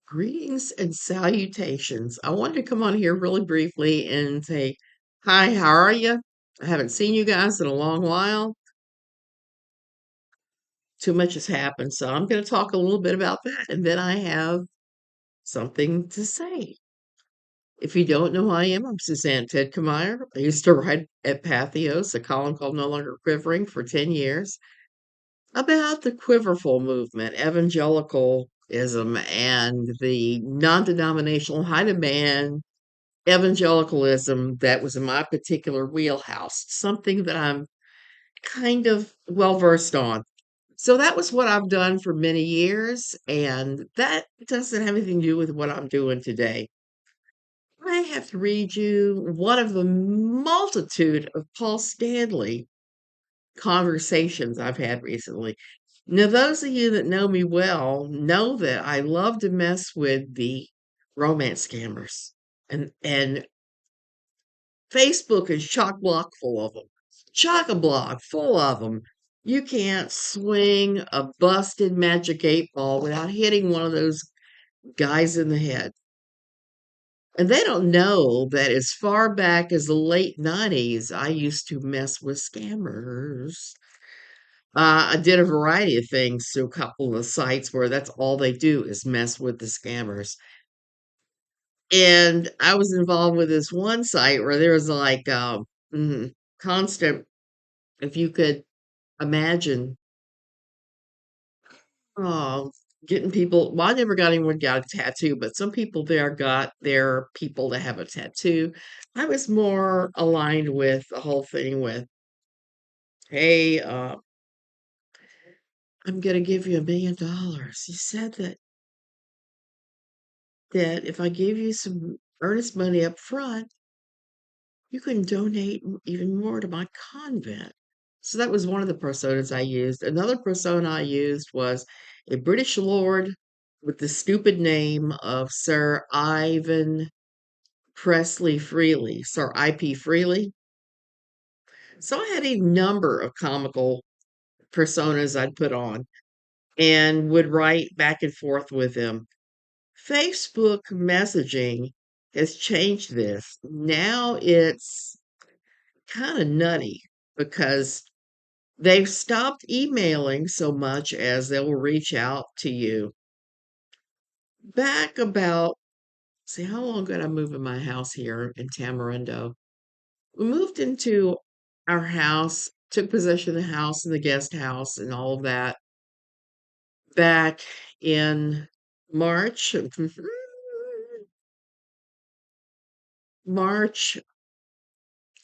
Greetings and salutations. I wanted to come on here really briefly and say, hi, how are you? I haven't seen you guys in a long while. Too much has happened, so I'm going to talk a little bit about that, and then I have something to say. If you don't know who I am, I'm Suzanne Tedkemeyer. I used to write at Pathos, a column called No Longer Quivering, for 10 years about the quiverful movement, evangelicalism, and the non denominational high demand evangelicalism that was in my particular wheelhouse, something that I'm kind of well versed on. So that was what I've done for many years, and that doesn't have anything to do with what I'm doing today. I have to read you one of the multitude of Paul Stanley conversations I've had recently. Now, those of you that know me well know that I love to mess with the romance scammers. And Facebook is chock block full of them. Chock a block full of them. You can't swing a busted magic 8 ball without hitting one of those guys in the head. And they don't know that as far back as the late 90s, I used to mess with scammers. I did a variety of things through a couple of the sites where that's all they do is mess with the scammers. And I was involved with this one site where there was like constant, if you could imagine, oh, getting people. Well, I never got anyone got a tattoo, but some people there got their people to have a tattoo. I was more aligned with the whole thing with, hey, I'm gonna give you $1 million. You said that if I gave you some earnest money up front, you can donate even more to my convent. So that was one of the personas I used. Another persona I used was a British lord with the stupid name of Sir Ivan Presley Freely, Sir I.P. Freely. So I had a number of comical personas I'd put on and would write back and forth with them. Facebook messaging has changed this. Now it's kind of nutty because they've stopped emailing so much as they will reach out to you. Back about, see, how long ago did I move in my house here in Tamarindo? We moved into our house, took possession of the house and the guest house and all of that back in March. March,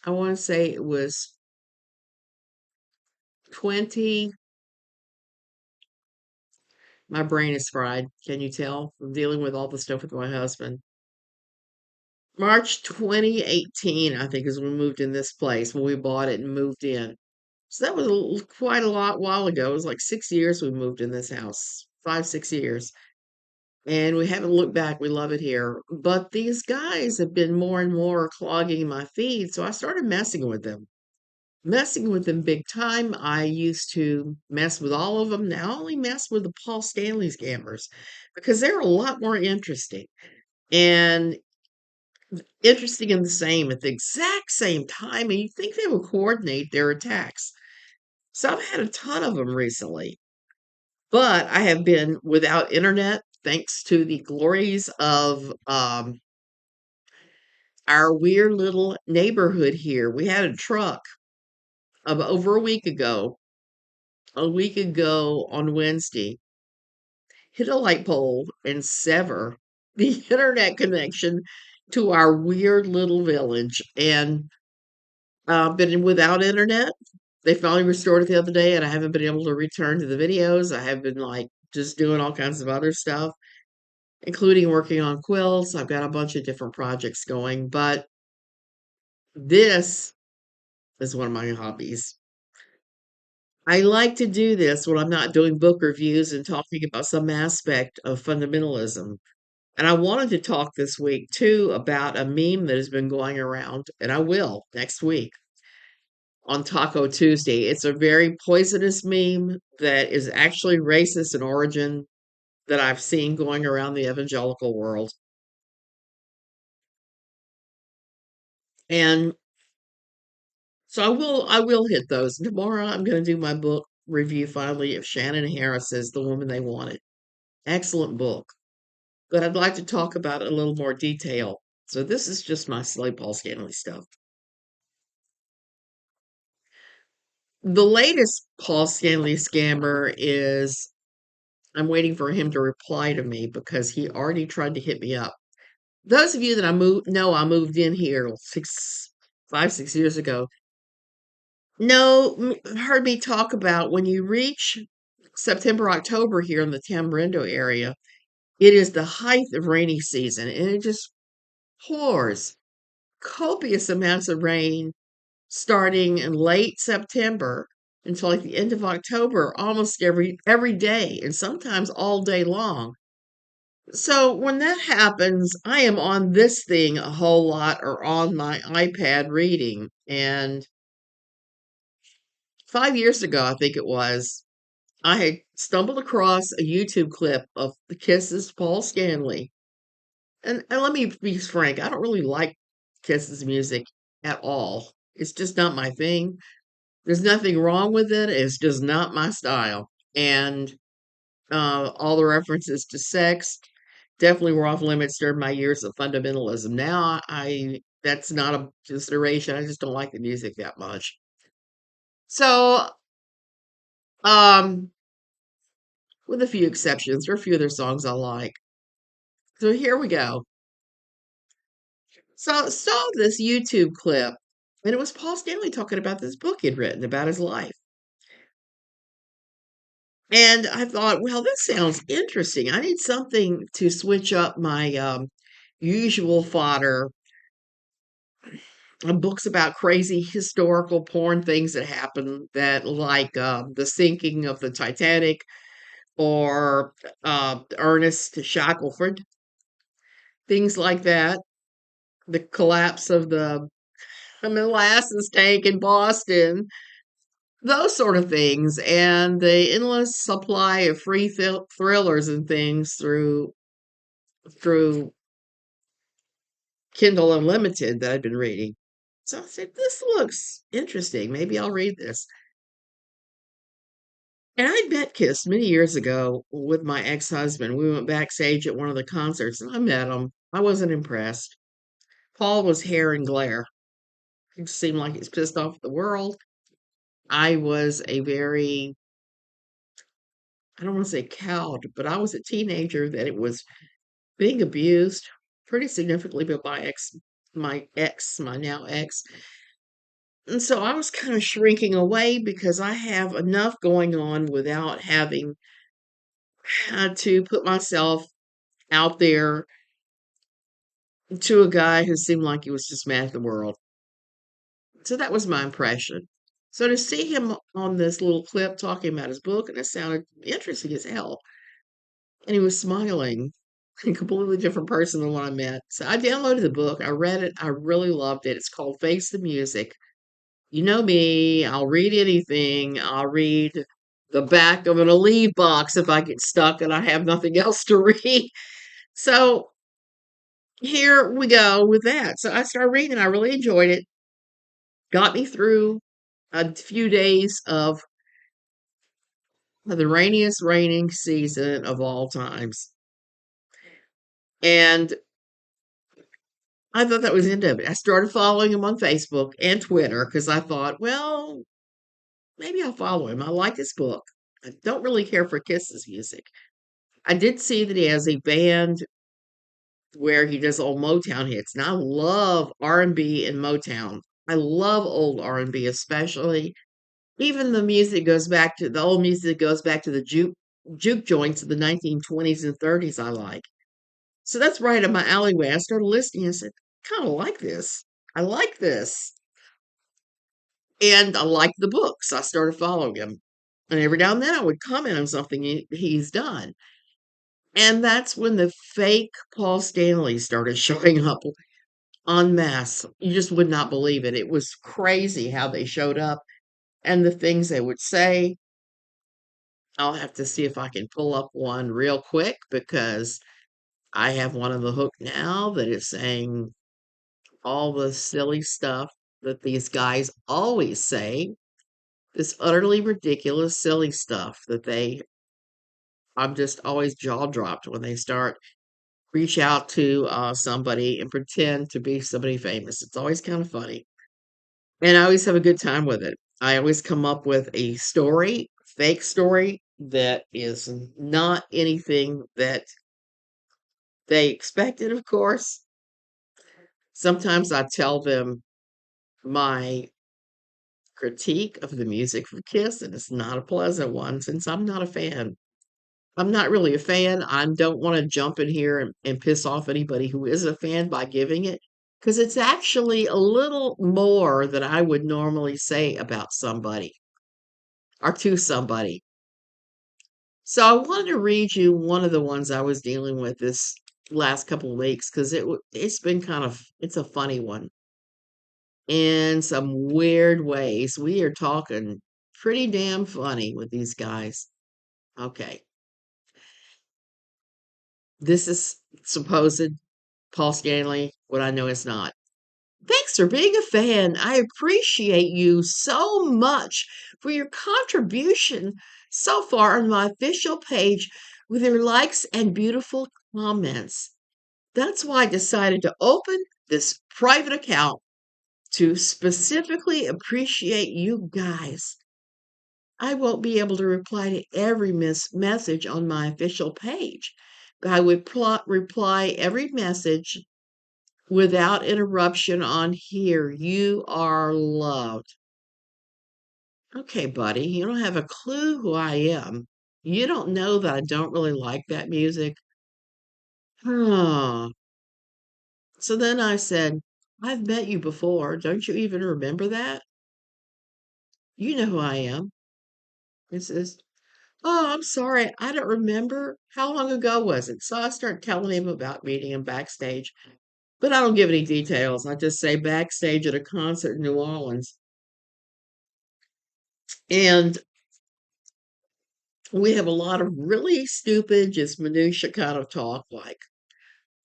I want to say it was 20. My brain is fried. Can you tell? I'm dealing with all the stuff with my husband. March 2018, I think, is when we moved in this place when we bought it and moved in. So that was quite a lot while ago. It was like 6 years we moved in this house, 5, 6 years. And we haven't looked back. We love it here. But these guys have been more and more clogging my feed. So I started messing with them big time. I used to mess with all of them. Now I only mess with the Paul Stanley scammers because they're a lot more interesting. And interesting and the same at the exact same time, and you think they would coordinate their attacks. So I've had a ton of them recently, but I have been without internet thanks to the glories of our weird little neighborhood here. We had a truck over a week ago on Wednesday, hit a light pole and sever the internet connection to our weird little village. And been without internet. They finally restored it the other day, and I haven't been able to return to the videos. I have been like just doing all kinds of other stuff, including working on quilts. I've got a bunch of different projects going, but this is one of my hobbies. I like to do this when I'm not doing book reviews and talking about some aspect of fundamentalism. And I wanted to talk this week too about a meme that has been going around, and I will next week on Taco Tuesday. It's a very poisonous meme that is actually racist in origin. that I've seen going around the evangelical world. And so I will hit those. Tomorrow I'm going to do my book review finally of Shannon Harris's The Woman They Wanted. Excellent book. But I'd like to talk about it in a little more detail. So this is just my silly Paul Stanley stuff. The latest Paul Stanley scammer is I'm waiting for him to reply to me because he already tried to hit me up. Those of you that I moved in here 6 years ago. No, heard me talk about when you reach September, October here in the Tamarindo area, it is the height of rainy season and it just pours copious amounts of rain starting in late September until like the end of October, almost every day and sometimes all day long. So when that happens, I am on this thing a whole lot or on my iPad reading. And 5 years ago, I think it was, I had stumbled across a YouTube clip of the Kisses' Paul Stanley. And let me be frank, I don't really like Kisses music at all. It's just not my thing. There's nothing wrong with it. It's just not my style. And all the references to sex definitely were off limits during my years of fundamentalism. Now I that's not a consideration. I just don't like the music that much. So, um, with a few exceptions, there are a few other songs I like. So here we go. So I saw this YouTube clip, and it was Paul Stanley talking about this book he'd written about his life. And I thought, well, this sounds interesting. I need something to switch up my usual fodder books about crazy historical porn things that happen, that like the sinking of the Titanic or Ernest Shackelford, things like that, the collapse of the molasses tank in Boston, those sort of things, and the endless supply of free thrillers and things through Kindle Unlimited that I've been reading. So I said, this looks interesting. Maybe I'll read this. And I met Kiss many years ago with my ex-husband. We went backstage at one of the concerts and I met him. I wasn't impressed. Paul was hair and glare. He seemed like he's pissed off at the world. I was a very, I don't want to say cowed, but I was a teenager that it was being abused pretty significantly by my now ex. And so I was kind of shrinking away because I have enough going on without having had to put myself out there to a guy who seemed like he was just mad at the world. So that was my impression. So to see him on this little clip talking about his book, and it sounded interesting as hell, and he was smiling, a completely different person than what I met. So I downloaded the book, I read it, I really loved it. It's called Face the Music. You know me, I'll read anything. I'll read the back of an Aleve box if I get stuck and I have nothing else to read. So here we go with that. So I started reading, I really enjoyed it. Got me through a few days of the rainiest raining season of all times. And I thought that was the end of it. I started following him on Facebook and Twitter because I thought, well, maybe I'll follow him. I like his book. I don't really care for Kiss's music. I did see that he has a band where he does old Motown hits, and I love R&B and Motown. I love old R&B, especially. Even the old music goes back to the juke joints of the 1920s and 30s. I like. So that's right up my alleyway. I started listening and said, kind of like this. I like this. And I liked the book. So I started following him. And every now and then I would comment on something he's done. And that's when the fake Paul Stanley started showing up en masse. You just would not believe it. It was crazy how they showed up and the things they would say. I'll have to see if I can pull up one real quick because I have one on the hook now that is saying all the silly stuff that these guys always say, this utterly ridiculous, silly stuff that I'm just always jaw dropped when they start reach out to somebody and pretend to be somebody famous. It's always kind of funny. And I always have a good time with it. I always come up with a story, fake story, that is not anything that they expected, of course. Sometimes I tell them my critique of the music from Kiss, and it's not a pleasant one since I'm not a fan. I'm not really a fan. I don't want to jump in here and piss off anybody who is a fan by giving it, because it's actually a little more than I would normally say about somebody or to somebody. So I wanted to read you one of the ones I was dealing with this last couple of weeks because it's been it's a funny one in some weird ways. We are talking pretty damn funny with these guys. Okay, this is supposed Paul Stanley, what I know is not. Thanks for being a fan. I appreciate you so much for your contribution so far on my official page with your likes and beautiful comments. That's why I decided to open this private account to specifically appreciate you guys. I won't be able to reply to every message on my official page, but I would reply every message without interruption on here. You are loved. Okay, buddy, you don't have a clue who I am. You don't know that I don't really like that music. Huh. So then I said, I've met you before. Don't you even remember that? You know who I am. He says, oh, I'm sorry. I don't remember. How long ago was it? So I start telling him about meeting him backstage, but I don't give any details. I just say backstage at a concert in New Orleans. And we have a lot of really stupid, just minutia kind of talk like,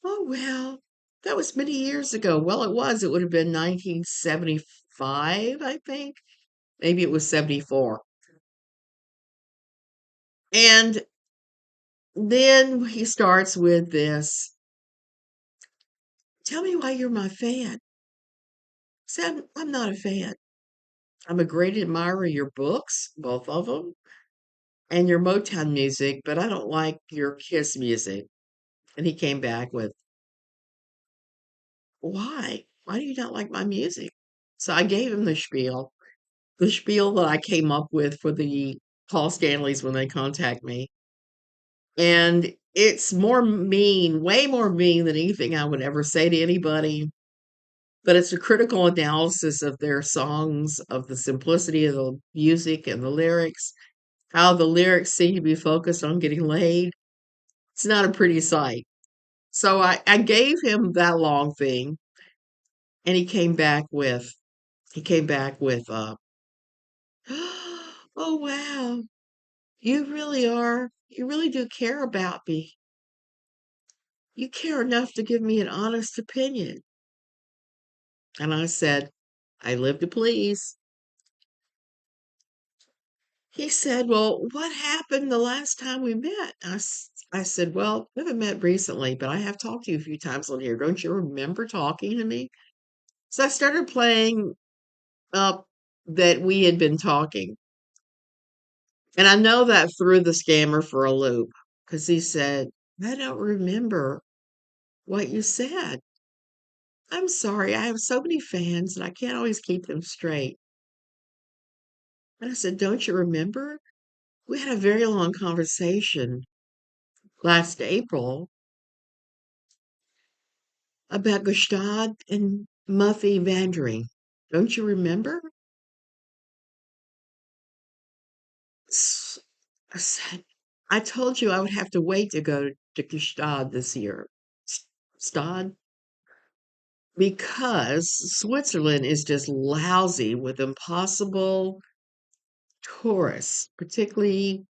oh, well, that was many years ago. Well, it was. It would have been 1975, I think. Maybe it was 74. And then he starts with this, tell me why you're my fan. See, I'm not a fan. I'm a great admirer of your books, both of them, and your Motown music, but I don't like your Kiss music. And he came back with, why? Why do you not like my music? So I gave him the spiel that I came up with for the Paul Stanleys when they contact me. And it's more mean, way more mean than anything I would ever say to anybody. But it's a critical analysis of their songs, of the simplicity of the music and the lyrics, how the lyrics seem to be focused on getting laid. It's not a pretty sight. So I gave him that long thing, and he came back with, oh wow, you really do care about me. You care enough to give me an honest opinion. And I said, I live to please. He said, well, what happened the last time we met? I said, well, we haven't met recently, but I have talked to you a few times on here. Don't you remember talking to me? So I started playing up that we had been talking. And I know that threw the scammer for a loop because he said, I don't remember what you said. I'm sorry, I have so many fans and I can't always keep them straight. And I said, don't you remember? We had a very long conversation last April about Gestad and Muffy Vandering. Don't you remember? I said, I told you I would have to wait to go to Gestad this year. Stad? Because Switzerland is just lousy with impossible tourists, particularly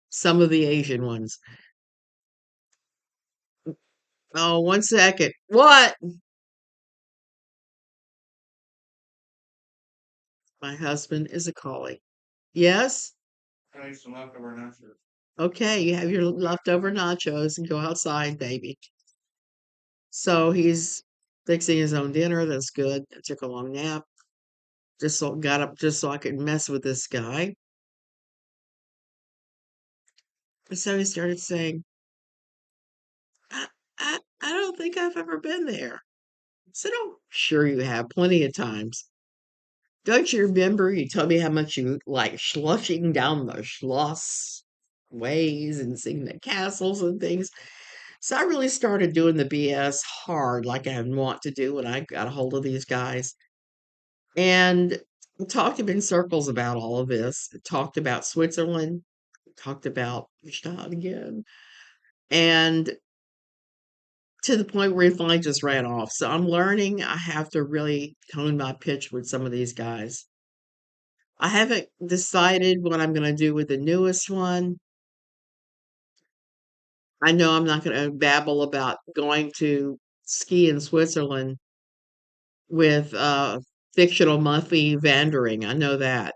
Some of the Asian ones. Oh, 1 second. What? My husband is a calling. Yes? Okay, you have your leftover nachos and go outside, baby. So he's fixing his own dinner. That's good. I took a long nap. Got up just so I could mess with this guy. And so he started saying, I don't think I've ever been there. I said, oh, sure you have plenty of times. Don't you remember you told me how much you like schlushing down the Schloss ways and seeing the castles and things? So I really started doing the BS hard, like I want to do when I got a hold of these guys. And we talked to him in circles about all of this. Talked about Switzerland, talked about Stadt again, and to the point where he finally just ran off. So I'm learning I have to really tone my pitch with some of these guys. I haven't decided what I'm going to do with the newest one. I know I'm not going to babble about going to ski in Switzerland with fictional Muffy Vandering. I know that.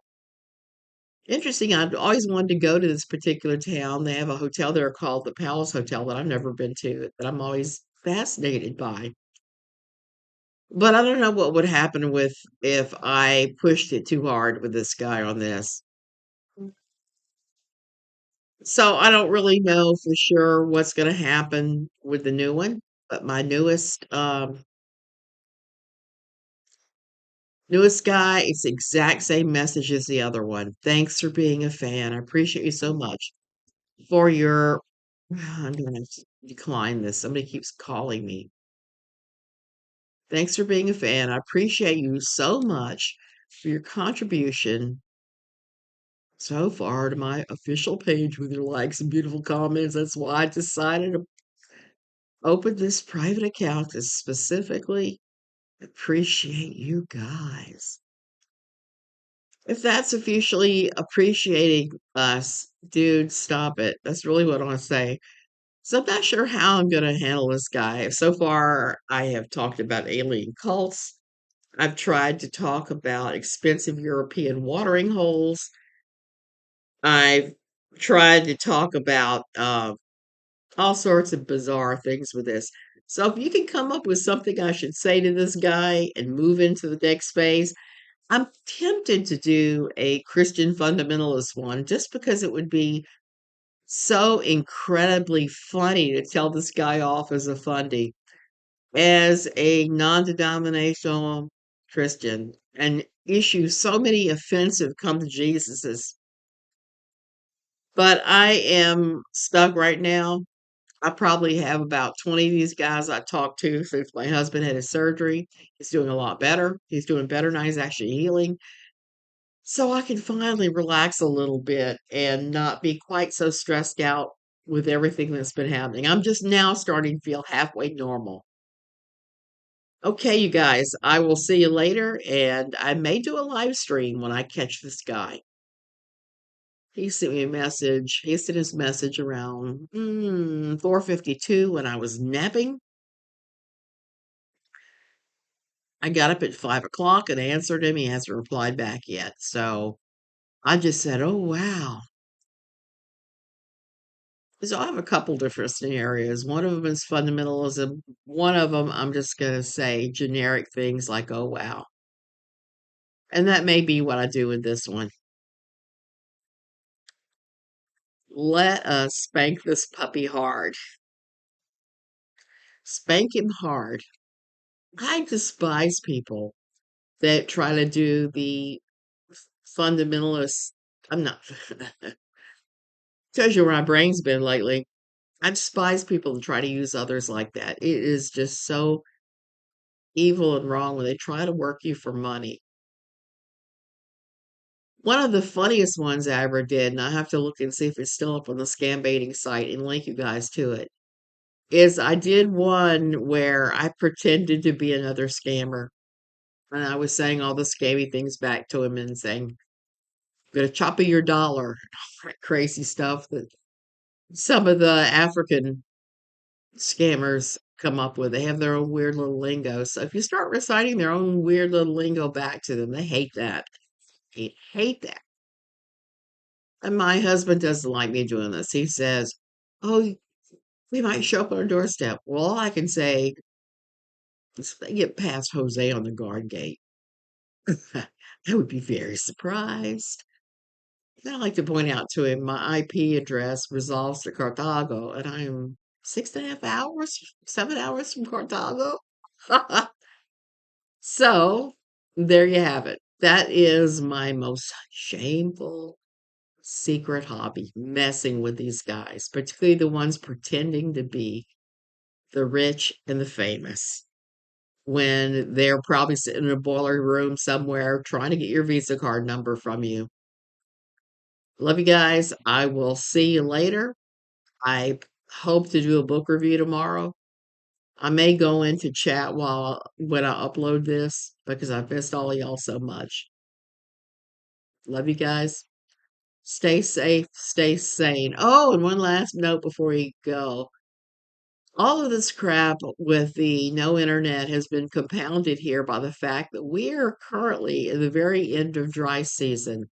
Interesting. I've always wanted to go to this particular town. They have a hotel there called the Palace Hotel that I've never been to, that I'm always fascinated by. But I don't know what would happen with if I pushed it too hard with this guy on this. So I don't really know for sure what's going to happen with the new one, but my newest guy, it's the exact same message as the other one. Thanks for being a fan. I appreciate you so much for your. I'm going to decline this. Somebody keeps calling me. Thanks for being a fan. I appreciate you so much for your contribution so far to my official page with your likes and beautiful comments. That's why I decided to open this private account to specifically appreciate you guys. If that's officially appreciating us, dude, stop it. That's really what I want to say. So I'm not sure how I'm going to handle this guy. So far, I have talked about alien cults. I've tried to talk about expensive European watering holes. I've tried to talk about all sorts of bizarre things with this. So if you can come up with something I should say to this guy and move into the next phase, I'm tempted to do a Christian fundamentalist one just because it would be so incredibly funny to tell this guy off as a fundy, as a non-denominational Christian, and issue so many offensive come to Jesuses. But I am stuck right now. I probably have about 20 of these guys I talked to since my husband had his surgery. He's doing a lot better. He's doing better now. He's actually healing. So I can finally relax a little bit and not be quite so stressed out with everything that's been happening. I'm just now starting to feel halfway normal. Okay, you guys, I will see you later, and I may do a live stream when I catch this guy. He sent me a message. He sent his message around 4:52 when I was napping. I got up at 5 o'clock and answered him. He hasn't replied back yet. So I just said, oh, wow. So I have a couple different scenarios. One of them is fundamentalism. One of them, I'm just going to say generic things like, oh, wow. And that may be what I do with this one. Let us spank this puppy hard. Spank him hard. I despise people that try to do the fundamentalist. I'm not. Tells you where my brain's been lately. I despise people that try to use others like that. It is just so evil and wrong when they try to work you for money. One of the funniest ones I ever did, and I have to look and see if it's still up on the scam baiting site and link you guys to it, is I did one where I pretended to be another scammer. And I was saying all the scammy things back to him and saying, I'm gonna chop you your dollar, crazy stuff that some of the African scammers come up with. They have their own weird little lingo. So if you start reciting their own weird little lingo back to them, they hate that. They hate that. And my husband doesn't like me doing this. He says, "Oh, we might show up on our doorstep." Well, all I can say is if they get past Jose on the guard gate, I would be very surprised. And I like to point out to him my IP address resolves to Carthago, and I am 6.5 hours, 7 hours from Carthago. So there you have it. That is my most shameful secret hobby, messing with these guys, particularly the ones pretending to be the rich and the famous when they're probably sitting in a boiler room somewhere trying to get your Visa card number from you. Love you guys. I will see you later. I hope to do a book review tomorrow. I may go into chat while when I upload this because I've missed all of y'all so much. Love you guys. Stay safe, stay sane. Oh, and one last note before you go. All of this crap with the no internet has been compounded here by the fact that we are currently in the very end of dry season.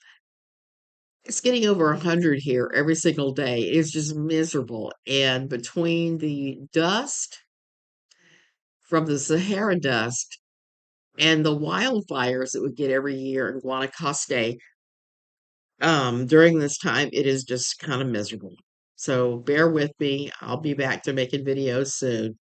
It's getting over 100 here every single day. It's just miserable. And between the dust from the Sahara dust and the wildfires that we get every year in Guanacaste, during this time, it is just kind of miserable. So bear with me. I'll be back to making videos soon.